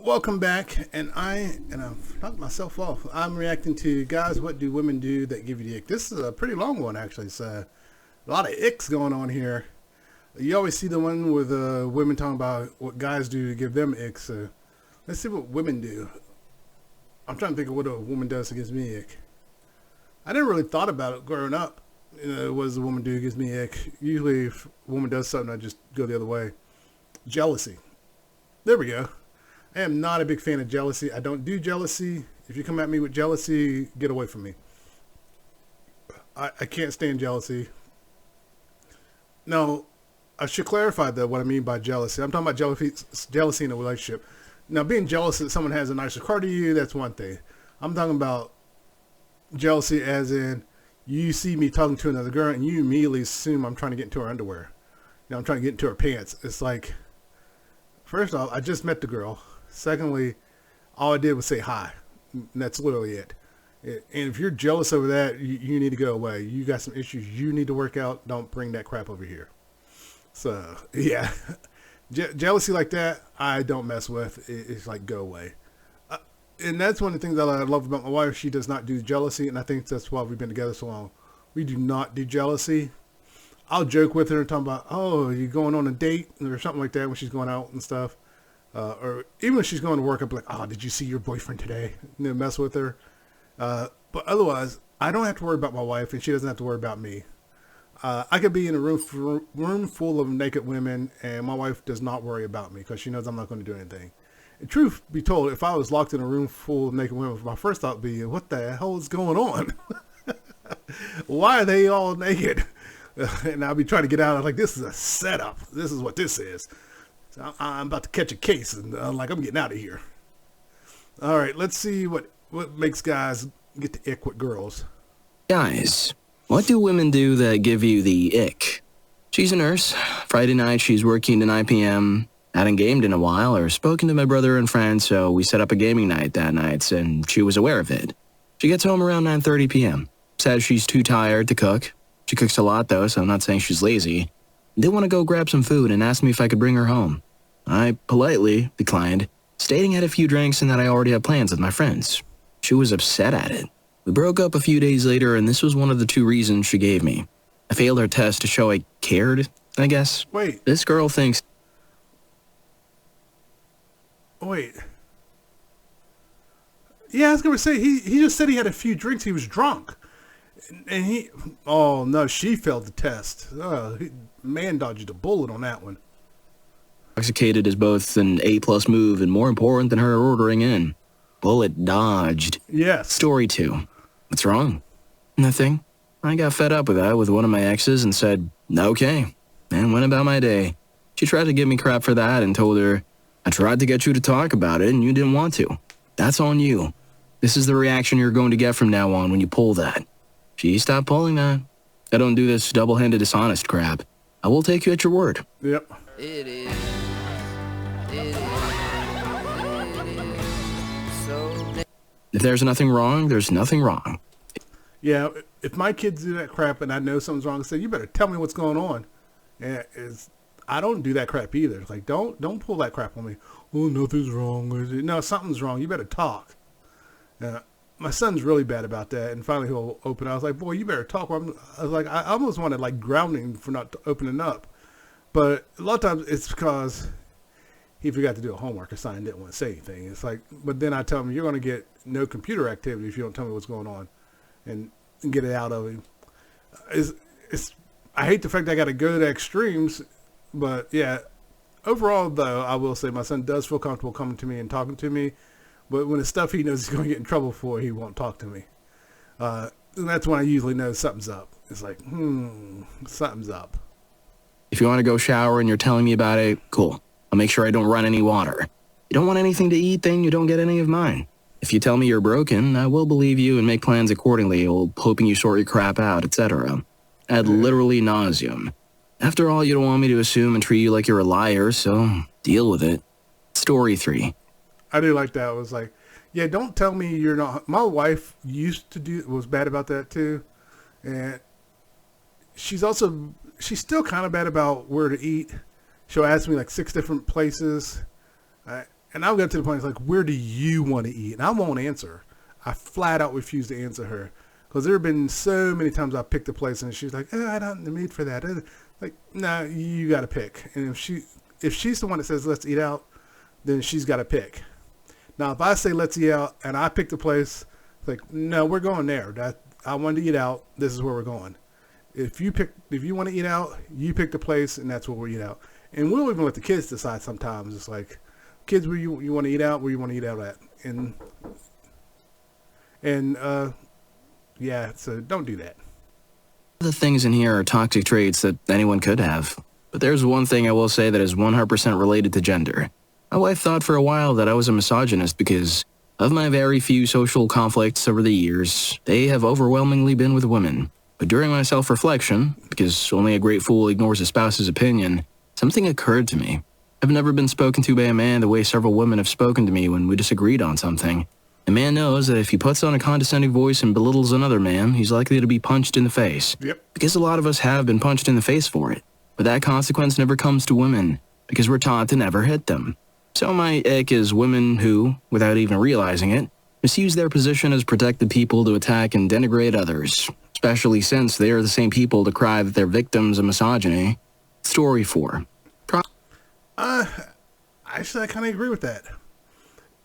Welcome back, and I've knocked myself off. I'm reacting to guys. What do women do that give you the ick? This is a pretty long one, actually. It's a lot of icks going on here. You always see the one with women talking about what guys do to give them icks. Let's see what women do. I'm trying to think of what a woman does that gives me ick. I never really thought about it growing up. What does a woman do that gives me ick? Usually, if a woman does something, I just go the other way. Jealousy. There we go. I am not a big fan of jealousy. I don't do jealousy. If you come at me with jealousy, get away from me. I can't stand jealousy. No, I should clarify though what I mean by jealousy. I'm talking about jealousy in a relationship. Now, being jealous that someone has a nicer car to you, that's one thing. I'm talking about jealousy as in you see me talking to another girl and you immediately assume I'm trying to get into her underwear. I'm trying to get into her pants. It's like, first off, I just met the girl. Secondly, all I did was say hi. And that's literally it. And if you're jealous over that, you need to go away. You got some issues you need to work out. Don't bring that crap over here. So, yeah. Jealousy like that, I don't mess with. It's like, go away. And that's one of the things that I love about my wife. She does not do jealousy, and I think that's why we've been together so long. We do not do jealousy. I'll joke with her and talk about, oh, you going on a date or something like that when she's going out and stuff. Or even when she's going to work, I'll be like, oh, did you see your boyfriend today? And then mess with her. But otherwise, I don't have to worry about my wife, and she doesn't have to worry about me. I could be in a room full of naked women, and my wife does not worry about me because she knows I'm not going to do anything. And truth be told, if I was locked in a room full of naked women, my first thought would be, what the hell is going on? Why are they all naked? And I'll be trying to get out. I'm like, this is a setup. This is what this is. So I'm about to catch a case, and I'm getting out of here. All right, let's see what makes guys get the ick with girls. Guys, what do women do that give you the ick? She's a nurse. Friday night, she's working to 9 p.m. Hadn't gamed in a while or spoken to my brother and friends, so we set up a gaming night that night, and she was aware of it. She gets home around 9:30 p.m. Says she's too tired to cook. She cooks a lot, though, so I'm not saying she's lazy. Did want to go grab some food and asked me if I could bring her home. I politely declined, stating I had a few drinks and that I already had plans with my friends. She was upset at it. We broke up a few days later, and this was one of the two reasons she gave me. I failed her test to show I cared, I guess. Wait. This girl thinks... Wait. Yeah, I was going to say, he just said he had a few drinks. He was drunk. And oh no, she failed the test. Man dodged a bullet on that one. Intoxicated is both an A+ move and more important than her ordering in. Bullet dodged. Yes. Story 2. What's wrong? Nothing. I got fed up with that with one of my exes and said, okay, and went about my day. She tried to give me crap for that and told her, I tried to get you to talk about it and you didn't want to. That's on you. This is the reaction you're going to get from now on when you pull that. She stopped pulling that. I don't do this double-handed dishonest crap. I will take you at your word. Yep. It is. So... If there's nothing wrong, there's nothing wrong. Yeah, if my kids do that crap and I know something's wrong, I say, you better tell me what's going on. And I don't do that crap either. It's like, don't pull that crap on me. Oh, nothing's wrong. No, something's wrong. You better talk. My son's really bad about that, and finally he'll open. I was like, boy, you better talk. I was like, I almost wanted grounding for not opening up. But a lot of times it's because he forgot to do a homework assignment, didn't want to say anything. It's like, but then I tell him, you're going to get no computer activity if you don't tell me what's going on and get it out of him. I hate the fact that I got to go to extremes, but yeah, overall though, I will say my son does feel comfortable coming to me and talking to me. But when it's stuff he knows he's going to get in trouble for, he won't talk to me. And that's when I usually know something's up. It's like, something's up. If you want to go shower and you're telling me about it, cool. I'll make sure I don't run any water. You don't want anything to eat, then you don't get any of mine. If you tell me you're broken, I will believe you and make plans accordingly, hoping you sort your crap out, etc. Ad literally nauseum. After all, you don't want me to assume and treat you like you're a liar, so deal with it. Story 3. I do like that. It was like, yeah, don't tell me you're not. My wife was bad about that too. And she's still kind of bad about where to eat. She'll ask me 6 different places. And I'll get to the point, it's like, where do you want to eat? And I won't answer. I flat out refuse to answer her. Because there have been so many times I picked a place and she's like, oh, I don't have the mood for that. Like, nah, you got to pick. And if she's the one that says, let's eat out, then she's got to pick. Now, if I say, let's eat out, and I pick the place, it's like, no, we're going there. I wanted to eat out. This is where we're going. If you want to eat out, you pick the place, and that's where we eat out. And we'll even let the kids decide sometimes. It's like, kids, where you want to eat out, where you want to eat out at. Yeah, so don't do that. The things in here are toxic traits that anyone could have. But there's one thing I will say that is 100% related to gender. My wife thought for a while that I was a misogynist because of my very few social conflicts over the years. They have overwhelmingly been with women. But during my self-reflection, because only a great fool ignores a spouse's opinion, something occurred to me. I've never been spoken to by a man the way several women have spoken to me when we disagreed on something. A man knows that if he puts on a condescending voice and belittles another man, he's likely to be punched in the face. Yep. Because a lot of us have been punched in the face for it. But that consequence never comes to women, because we're taught to never hit them. So my ick is women who, without even realizing it, misuse their position as protected people to attack and denigrate others, especially since they are the same people to cry that they're victims of misogyny. Story 4. Actually, I kind of agree with that.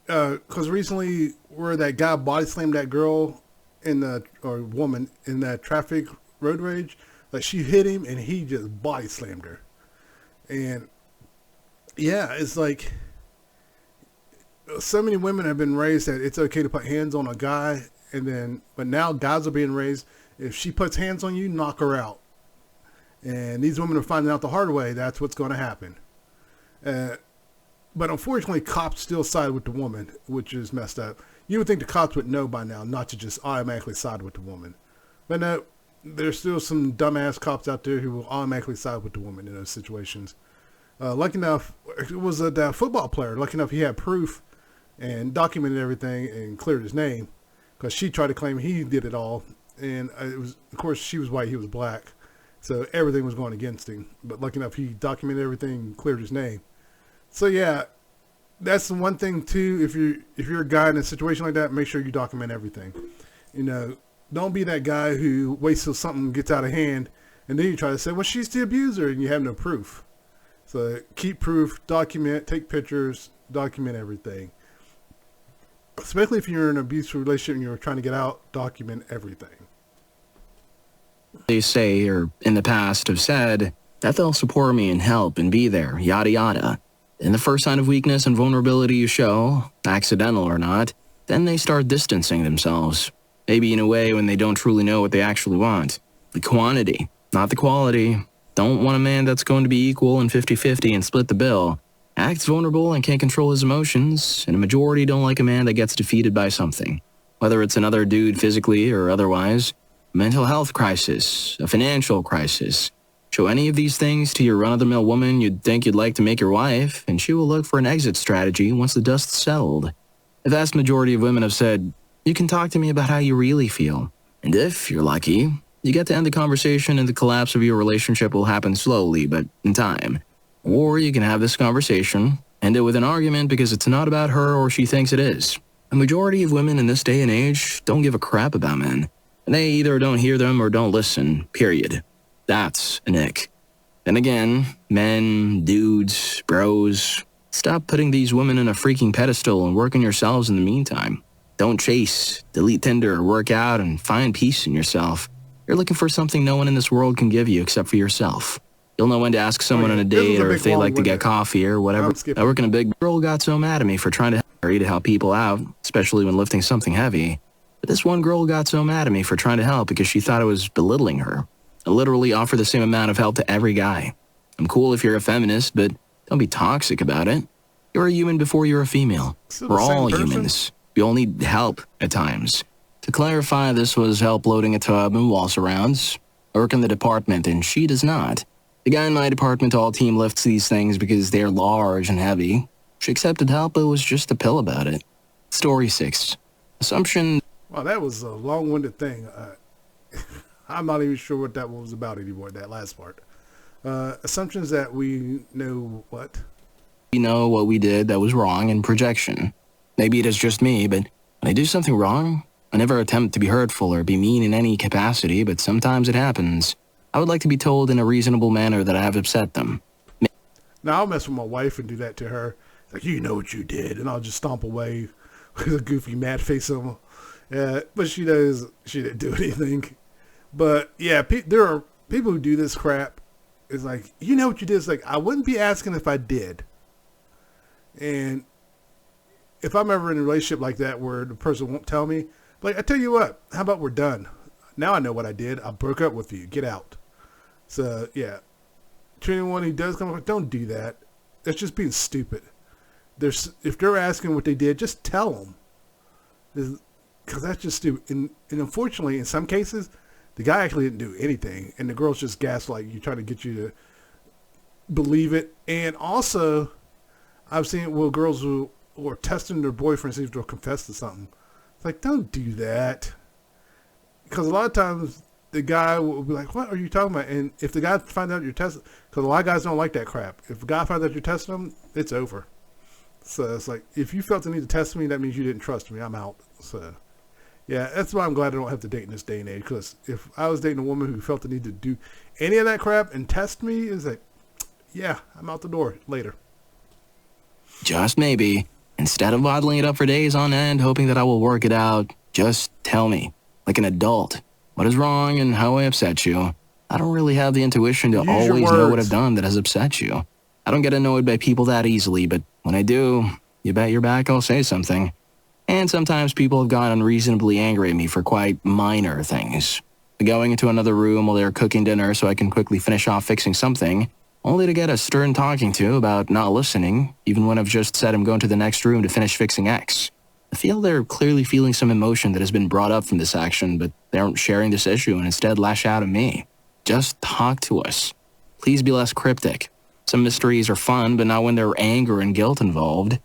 Because recently, where that guy body slammed that girl or woman in that traffic road rage, like she hit him and he just body slammed her. And yeah, it's like so many women have been raised that it's okay to put hands on a guy, but now guys are being raised, if she puts hands on you, knock her out. And these women are finding out the hard way that's what's going to happen. But unfortunately, cops still side with the woman, which is messed up. You would think the cops would know by now not to just automatically side with the woman. But no, there's still some dumbass cops out there who will automatically side with the woman in those situations. Lucky enough, it was that football player. Lucky enough, he had proof and documented everything and cleared his name, because she tried to claim he did it all. And it was, of course, she was white, he was black. So everything was going against him. But lucky enough, he documented everything and cleared his name. So yeah, that's the one thing too. If you're a guy in a situation like that, make sure you document everything. You know, don't be that guy who waits till something gets out of hand and then you try to say, well, she's the abuser, and you have no proof. So keep proof, document, take pictures, document everything. Especially if you're in an abusive relationship and you're trying to get out, document everything. They say, or in the past have said, that they'll support me and help and be there, yada yada. And the first sign of weakness and vulnerability you show, accidental or not, then they start distancing themselves. Maybe in a way when they don't truly know what they actually want. The quantity, not the quality. Don't want a man that's going to be equal and 50-50 and split the bill. Acts vulnerable and can't control his emotions, and a majority don't like a man that gets defeated by something. Whether it's another dude physically or otherwise, a mental health crisis, a financial crisis. Show any of these things to your run-of-the-mill woman you'd think you'd like to make your wife, and she will look for an exit strategy once the dust's settled. The vast majority of women have said, you can talk to me about how you really feel. And if you're lucky, you get to end the conversation and the collapse of your relationship will happen slowly, but in time. Or you can have this conversation, end it with an argument because it's not about her or she thinks it is. A majority of women in this day and age don't give a crap about men. And they either don't hear them or don't listen, period. That's an ick. Then again, men, dudes, bros, stop putting these women in a freaking pedestal and work on yourselves in the meantime. Don't chase, delete Tinder, work out, and find peace in yourself. You're looking for something no one in this world can give you except for yourself. You'll know when to ask someone on a date or if they like to get coffee or whatever. I work in a big girl got so mad at me for trying to help people out, especially when lifting something heavy. But this one girl got so mad at me for trying to help because she thought I was belittling her. I literally offer the same amount of help to every guy. I'm cool if you're a feminist, but don't be toxic about it. You're a human before you're a female. We're all humans. We all need help at times. To clarify, this was help loading a tub and wall surrounds. I work in the department and she does not. The guy in my department all team lifts these things because they're large and heavy. She accepted help, but was just a pill about it. Story 6. Assumption. Wow, that was a long-winded thing. I'm not even sure what that was about anymore, that last part. Assumptions that we know what? know what we did that was wrong and projection. Maybe it is just me, but when I do something wrong, I never attempt to be hurtful or be mean in any capacity, but sometimes it happens. I would like to be told in a reasonable manner that I have upset them. Now, I'll mess with my wife and do that to her. It's like, you know what you did. And I'll just stomp away with a goofy mad face on her. But she didn't do anything. But yeah, there are people who do this crap. It's like, you know what you did. It's like, I wouldn't be asking if I did. And if I'm ever in a relationship like that where the person won't tell me, like, I tell you what, how about we're done? Now I know what I did. I broke up with you. Get out. So, yeah. To anyone who does come up, don't do that. That's just being stupid. If they're asking what they did, just tell them. Because that's just stupid. And unfortunately, in some cases, the guy actually didn't do anything. And the girl's just gaslight you, trying to get you to believe it. And also, I've seen girls who are testing their boyfriends, see if they'll confess to something. It's like, don't do that. Because a lot of times, the guy will be like, what are you talking about? And if the guy finds out you're testing, because a lot of guys don't like that crap. If a guy finds out you're testing them, it's over. So it's like, if you felt the need to test me, that means you didn't trust me. I'm out. So, yeah, that's why I'm glad I don't have to date in this day and age. Because if I was dating a woman who felt the need to do any of that crap and test me, it's like, yeah, I'm out the door later. Just maybe, instead of bottling it up for days on end, hoping that I will work it out, just tell me, like an adult, what is wrong and how I upset you. I don't really have the intuition to always know what I've done that has upset you. I don't get annoyed by people that easily, but when I do, you bet your back I'll say something. And sometimes people have gotten unreasonably angry at me for quite minor things. Going into another room while they're cooking dinner so I can quickly finish off fixing something, only to get a stern talking to about not listening, even when I've just said I'm going to the next room to finish fixing X. I feel they're clearly feeling some emotion that has been brought up from this action, but they aren't sharing this issue and instead lash out at me. Just talk to us. Please be less cryptic. Some mysteries are fun, but not when there are anger and guilt involved.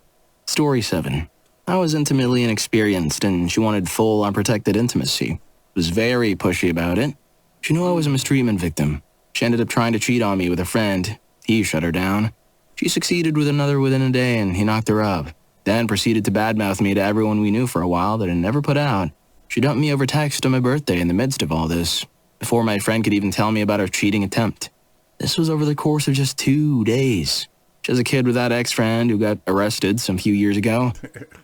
Story 7. I was intimately inexperienced, and she wanted full, unprotected intimacy. Was very pushy about it. She knew I was a mistreatment victim. She ended up trying to cheat on me with a friend. He shut her down. She succeeded with another within a day, and he knocked her up. Then proceeded to badmouth me to everyone we knew for a while that I never put out. She dumped me over text on my birthday in the midst of all this, before my friend could even tell me about her cheating attempt. This was over the course of just 2 days. She has a kid with that ex-friend who got arrested some few years ago.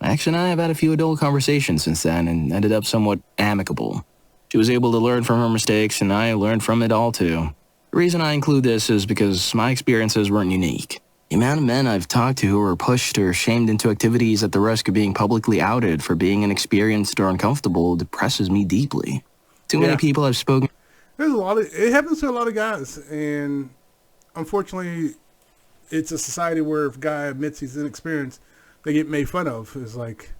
My ex and I have had a few adult conversations since then and ended up somewhat amicable. She was able to learn from her mistakes, and I learned from it all too. The reason I include this is because my experiences weren't unique. The amount of men I've talked to who were pushed or shamed into activities at the risk of being publicly outed for being inexperienced or uncomfortable depresses me deeply. Too many people I've spoken. It happens to a lot of guys, and unfortunately, it's a society where if a guy admits he's inexperienced, they get made fun of. It's like,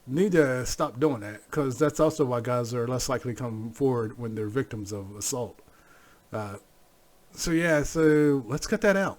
you need to stop doing that, because that's also why guys are less likely to come forward when they're victims of assault. So let's cut that out.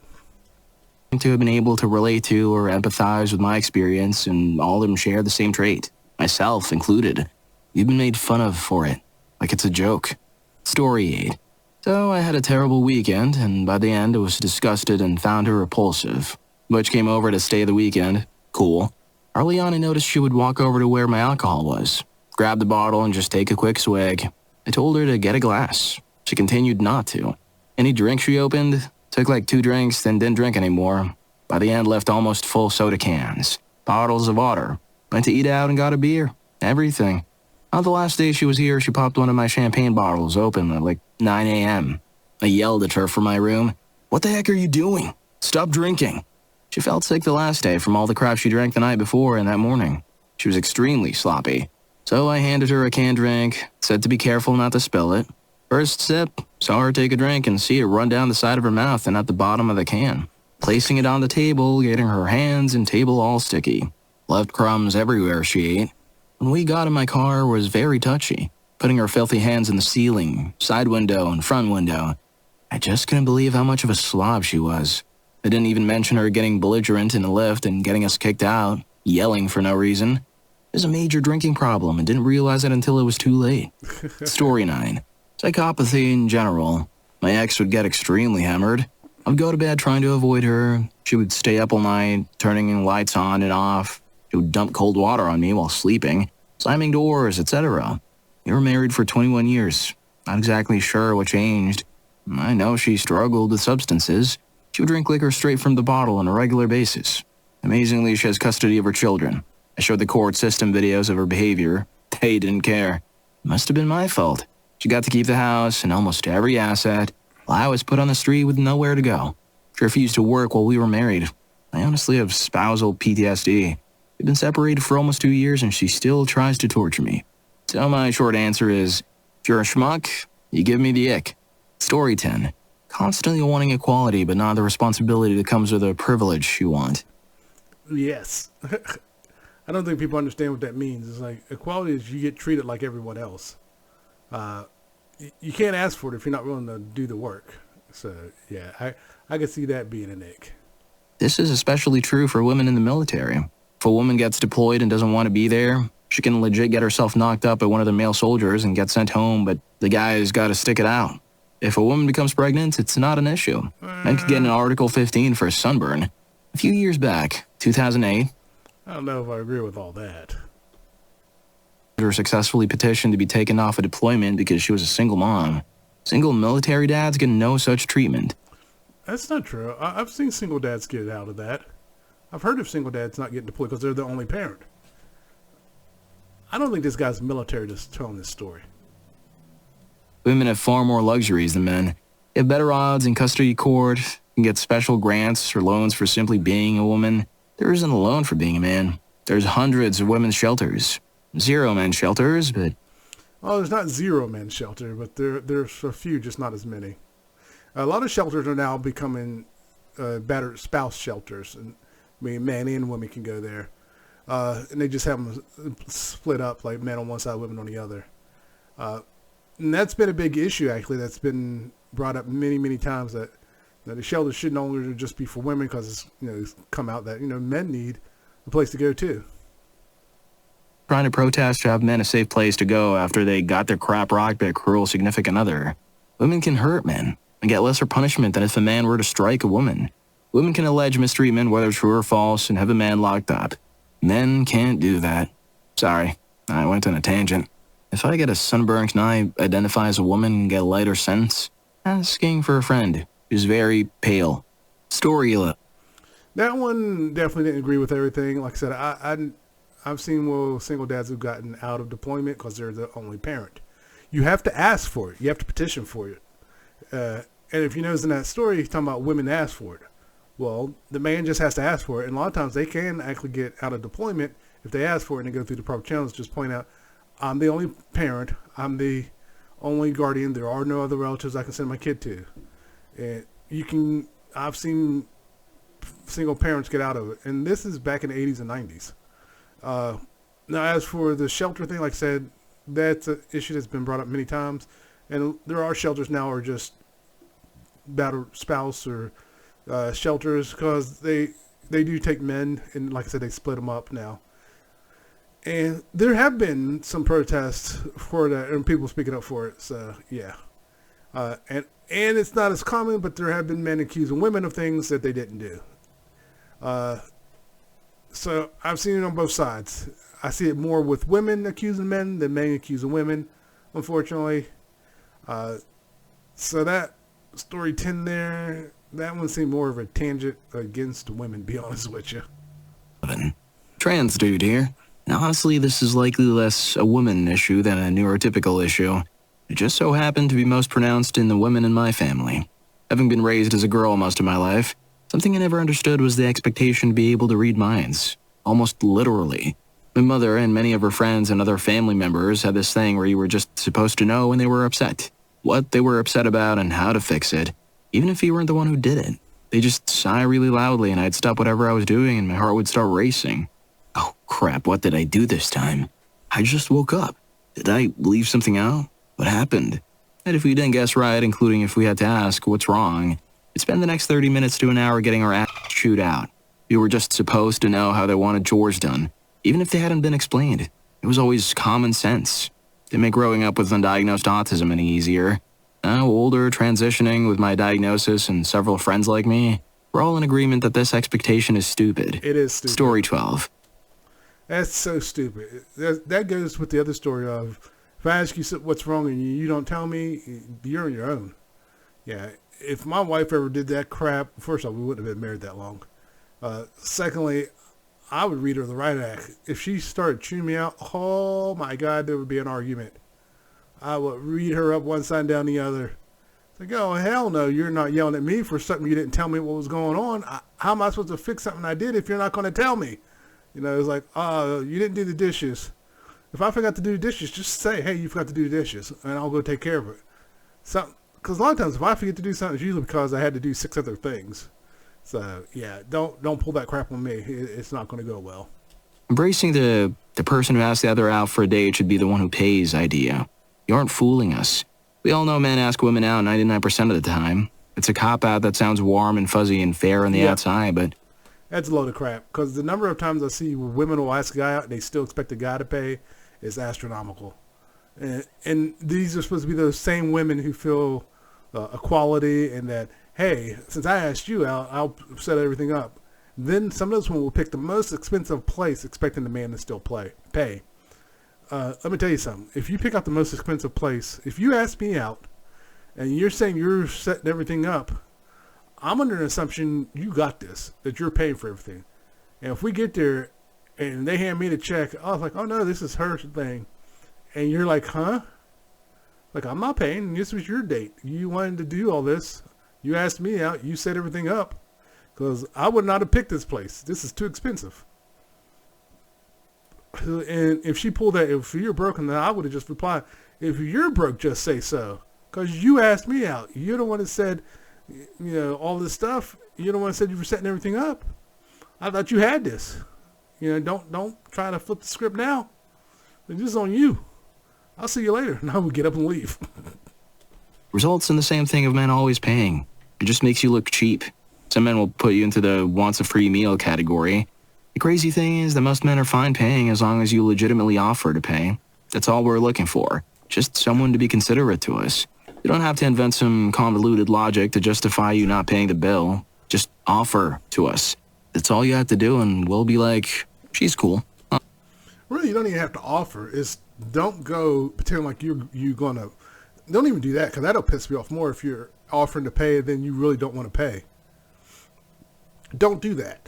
To have been able to relate to or empathize with my experience, and all of them share the same trait, myself included. You've been made fun of for it, like it's a joke. Story 8. So I had a terrible weekend, and by the end I was disgusted and found her repulsive. Butch came over to stay the weekend. Cool. Early on I noticed she would walk over to where my alcohol was, grab the bottle and just take a quick swig. I told her to get a glass. She continued not to. Any drink she opened, took like 2 drinks, then didn't drink anymore. By the end left almost full soda cans, bottles of water. Went to eat out and got a beer. Everything. On the last day she was here, she popped one of my champagne bottles open at like 9 a.m. I yelled at her from my room. What the heck are you doing? Stop drinking. She felt sick the last day from all the crap she drank the night before and that morning. She was extremely sloppy. So I handed her a canned drink, said to be careful not to spill it. First sip, saw her take a drink and see it run down the side of her mouth and at the bottom of the can. Placing it on the table, getting her hands and table all sticky. Left crumbs everywhere she ate. When we got in my car, was very touchy, putting her filthy hands in the ceiling, side window, and front window. I just couldn't believe how much of a slob she was. I didn't even mention her getting belligerent in the lift and getting us kicked out, yelling for no reason. There's a major drinking problem and didn't realize it until it was too late. Story 9. Psychopathy in general. My ex would get extremely hammered. I'd go to bed trying to avoid her. She would stay up all night, turning lights on and off. She would dump cold water on me while sleeping, slamming doors, etc. We were married for 21 years. Not exactly sure what changed. I know she struggled with substances. She would drink liquor straight from the bottle on a regular basis. Amazingly, she has custody of her children. I showed the court system videos of her behavior. They didn't care. It must have been my fault. She got to keep the house and almost every asset, while I was put on the street with nowhere to go. She refused to work while we were married. I honestly have spousal PTSD. We've been separated for almost 2 years and she still tries to torture me. So my short answer is, if you're a schmuck, you give me the ick. Story 10. Constantly wanting equality but not the responsibility that comes with a privilege you want. Yes. I don't think people understand what that means. It's like equality is you get treated like everyone else. You can't ask for it if you're not willing to do the work. So, yeah, I could see that being an ick. This is especially true for women in the military. If a woman gets deployed and doesn't want to be there, she can legit get herself knocked up by one of the male soldiers and get sent home, but the guy's got to stick it out. If a woman becomes pregnant, it's not an issue. Men could get an Article 15 for a sunburn. A few years back, 2008, I don't know if I agree with all that. her successfully petitioned to be taken off a deployment because she was a single mom. Single military dads get no such treatment. That's not true. I've seen single dads get out of that. I've heard of single dads not getting deployed because they're the only parent. I don't think this guy's military just telling this story. Women have far more luxuries than men. They have better odds in custody court, can get special grants or loans for simply being a woman. There isn't a loan for being a man. There's hundreds of women's shelters. 0 men's shelters, but... Oh, there's not 0 men's shelter, but there's a few, just not as many. A lot of shelters are now becoming battered spouse shelters. And, I mean, men and women can go there. And they just have them split up, like men on one side, women on the other. And that's been a big issue, actually, that's been brought up many, many times, that the shelters should no longer just be for women because it's come out that men need a place to go too. Trying to protest to have men a safe place to go after they got their crap rocked by a cruel significant other. Women can hurt men and get lesser punishment than if a man were to strike a woman. Women can allege mistreatment, whether true or false, and have a man locked up. Men can't do that. Sorry, I went on a tangent. If I get a sunburn, can I identify as a woman and get a lighter sentence? Asking for a friend who's very pale. Story 11. That one definitely didn't agree with everything. Like I said, I've seen single dads who've gotten out of deployment because they're the only parent. You have to ask for it. You have to petition for it. And if you notice in that story, he's talking about women ask for it. Well, the man just has to ask for it. And a lot of times they can actually get out of deployment if they ask for it and they go through the proper channels. Just point out, I'm the only parent. I'm the only guardian. There are no other relatives I can send my kid to. And I've seen single parents get out of it. And this is back in the 80s and 90s. Now, as for the shelter thing, like I said, that's an issue that's been brought up many times. And there are shelters now or just battered spouse or shelters because they do take men. And like I said, they split them up now. And there have been some protests for that and people speaking up for it. So, yeah. And it's not as common, but there have been men accusing women of things that they didn't do. So I've seen it on both sides. I see it more with women accusing men than men accusing women, unfortunately. So that story 10 there, that one seemed more of a tangent against women, to be honest with you. Trans dude here. And honestly, this is likely less a woman issue than a neurotypical issue. It just so happened to be most pronounced in the women in my family. Having been raised as a girl most of my life, something I never understood was the expectation to be able to read minds. Almost literally. My mother and many of her friends and other family members had this thing where you were just supposed to know when they were upset, what they were upset about and how to fix it, even if you weren't the one who did it. They just sigh really loudly and I'd stop whatever I was doing and my heart would start racing. Oh crap, what did I do this time? I just woke up. Did I leave something out? What happened? And if we didn't guess right, including if we had to ask what's wrong, we'd spend the next 30 minutes to an hour getting our ass chewed out. We were just supposed to know how they wanted chores done, even if they hadn't been explained. It was always common sense. Didn't make growing up with undiagnosed autism any easier. Older, transitioning with my diagnosis, and several friends like me, we're all in agreement that this expectation is stupid. It is stupid. Story 12. That's so stupid. That goes with the other story of, if I ask you what's wrong and you don't tell me, you're on your own. Yeah, if my wife ever did that crap, first off, we wouldn't have been married that long. Secondly, I would read her the right act. If she started chewing me out, oh my God, there would be an argument. I would read her up one side down the other. It's like, oh, hell no, you're not yelling at me for something you didn't tell me what was going on. How am I supposed to fix something I did if you're not going to tell me? You know, it's like, you didn't do the dishes. If I forgot to do the dishes, just say, hey, you forgot to do the dishes, and I'll go take care of it. Because a lot of times if I forget to do something, it's usually because I had to do 6 other things. So, yeah, don't pull that crap on me. It's not going to go well. Embracing the person who asks the other out for a date should be the one who pays idea. You aren't fooling us. We all know men ask women out 99% of the time. It's a cop-out that sounds warm and fuzzy and fair on the outside, but... That's a load of crap, because the number of times I see women will ask a guy out and they still expect the guy to pay is astronomical. And these are supposed to be those same women who feel equality and that, hey, since I asked you out, I'll set everything up. Then some of those women will pick the most expensive place expecting the man to still pay. Let me tell you something. If you pick out the most expensive place, if you ask me out and you're saying you're setting everything up, I'm under an assumption you got this, that you're paying for everything. And if we get there and they hand me the check, I was like, oh no, this is her thing. And you're like, huh? Like, I'm not paying. This was your date. You wanted to do all this. You asked me out. You set everything up. Because I would not have picked this place. This is too expensive. And if she pulled that, if you're broken, then I would have just replied, if you're broke, just say so. Because you asked me out. You're the one that said, you know, all this stuff. You're the one that said you were setting everything up. I thought you had this. You know, don't try to flip the script now. This is on you. I'll see you later. Now we get up and leave. Results in the same thing of men always paying. It just makes you look cheap. Some men will put you into the wants a free meal category. The crazy thing is that most men are fine paying as long as you legitimately offer to pay. That's all we're looking for. Just someone to be considerate to us. You don't have to invent some convoluted logic to justify you not paying the bill. Just offer to us. That's all you have to do, and we'll be like, she's cool. Really, you don't even have to offer. It's don't go pretend like you're gonna. Don't even do that, because that'll piss me off more if you're offering to pay then you really don't want to pay. Don't do that.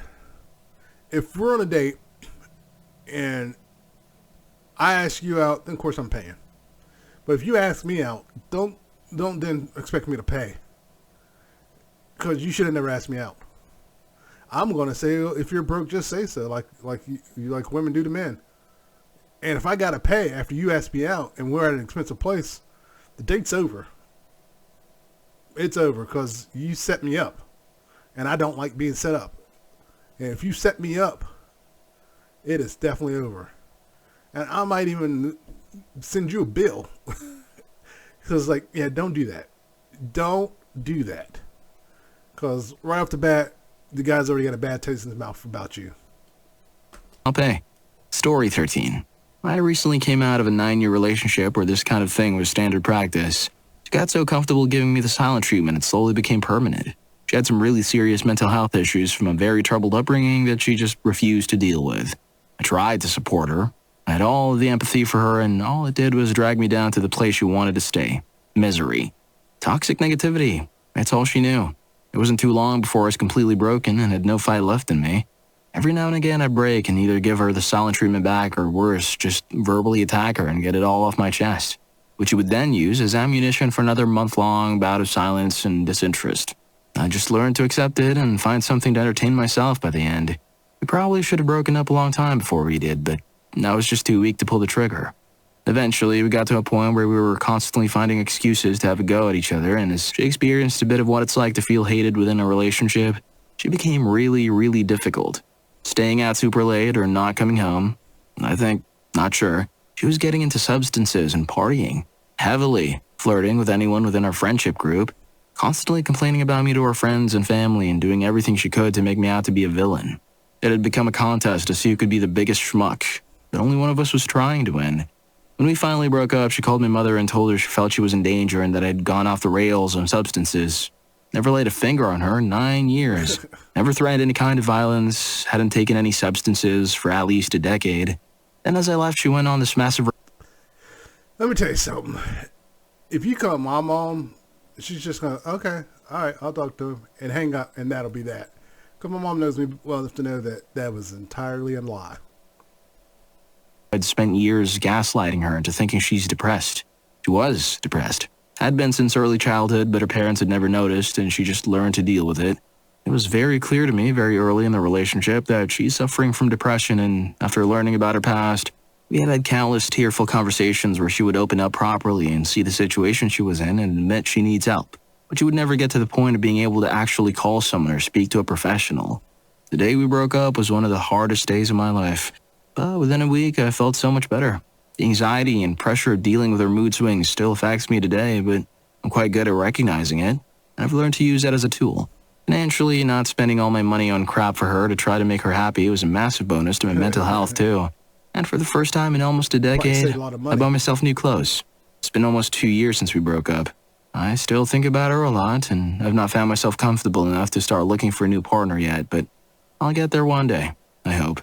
If we're on a date and I ask you out, then of course I'm paying. But if you ask me out, don't then expect me to pay, because you should have never asked me out. I'm gonna say, if you're broke, just say so, like women do to men. And if I gotta pay after you ask me out and we're at an expensive place, the date's over. It's over because you set me up, and I don't like being set up. And if you set me up, it is definitely over. And I might even send you a bill. Because, like, yeah, don't do that. Don't do that. Because right off the bat, the guy's already got a bad taste in his mouth about you. I'll pay. Story 13. I recently came out of a 9-year relationship where this kind of thing was standard practice. She got so comfortable giving me the silent treatment, it slowly became permanent. She had some really serious mental health issues from a very troubled upbringing that she just refused to deal with. I tried to support her. I had all of the empathy for her, and all it did was drag me down to the place she wanted to stay. Misery. Toxic negativity. That's all she knew. It wasn't too long before I was completely broken and had no fight left in me. Every now and again I break and either give her the silent treatment back or worse, just verbally attack her and get it all off my chest, which she would then use as ammunition for another month-long bout of silence and disinterest. I just learned to accept it and find something to entertain myself by the end. We probably should have broken up a long time before we did, but I was just too weak to pull the trigger. Eventually, we got to a point where we were constantly finding excuses to have a go at each other, and as she experienced a bit of what it's like to feel hated within a relationship, she became really, really difficult. Staying out super late or not coming home. Not sure, she was getting into substances and partying, heavily flirting with anyone within our friendship group, constantly complaining about me to her friends and family and doing everything she could to make me out to be a villain. It had become a contest to see who could be the biggest schmuck, but only one of us was trying to win. When we finally broke up, she called my mother and told her she felt she was in danger and that I'd gone off the rails on substances. Never laid a finger on her in 9 years. Never threatened any kind of violence, hadn't taken any substances for at least a decade. Then as I left, she went on this massive... Let me tell you something. If you call my mom, she's just going to, okay, all right, I'll talk to him and hang up, and that'll be that. Because my mom knows me well enough to know that that was entirely a lie. I'd spent years gaslighting her into thinking she's depressed. She was depressed. Had been since early childhood, but her parents had never noticed, and she just learned to deal with it. It was very clear to me very early in the relationship that she's suffering from depression, and after learning about her past, we had countless tearful conversations where she would open up properly and see the situation she was in and admit she needs help. But she would never get to the point of being able to actually call someone or speak to a professional. The day we broke up was one of the hardest days of my life. But within a week, I felt so much better. The anxiety and pressure of dealing with her mood swings still affects me today, but I'm quite good at recognizing it, and I've learned to use that as a tool. Financially, not spending all my money on crap for her to try to make her happy was a massive bonus to my mental health, too. And for the first time in almost a decade, I bought myself new clothes. It's been almost 2 years since we broke up. I still think about her a lot, and I've not found myself comfortable enough to start looking for a new partner yet, but I'll get there one day, I hope.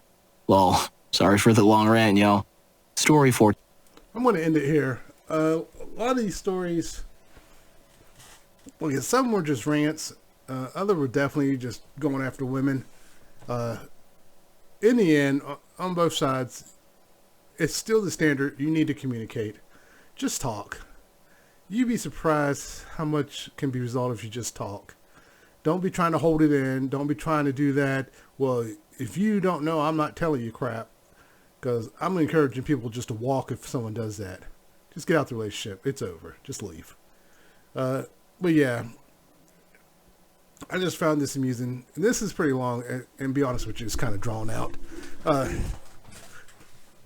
Lol. Sorry for the long rant, y'all. Story 4. I'm going to end it here. A lot of these stories, well, yeah, some were just rants. Other were definitely just going after women. In the end, on both sides, it's still the standard. You need to communicate. Just talk. You'd be surprised how much can be resolved if you just talk. Don't be trying to hold it in. Don't be trying to do that. Well, if you don't know, I'm not telling you crap. Because I'm encouraging people just to walk if someone does that. Just get out the relationship. It's over. Just leave. But yeah, I just found this amusing. And this is pretty long, and be honest with you, it's kind of drawn out.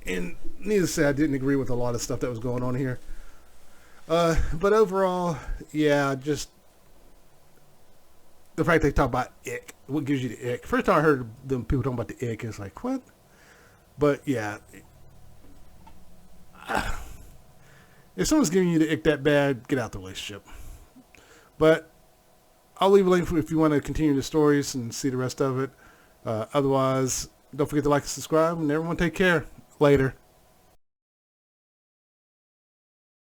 And needless to say, I didn't agree with a lot of stuff that was going on here. But overall, yeah, just the fact they talk about ick. What gives you the ick? First time I heard them people talking about the ick, it's like, what? But yeah, if someone's giving you the ick that bad, get out the relationship. But I'll leave a link if you want to continue the stories and see the rest of it. Otherwise, don't forget to like and subscribe, and everyone take care. Later.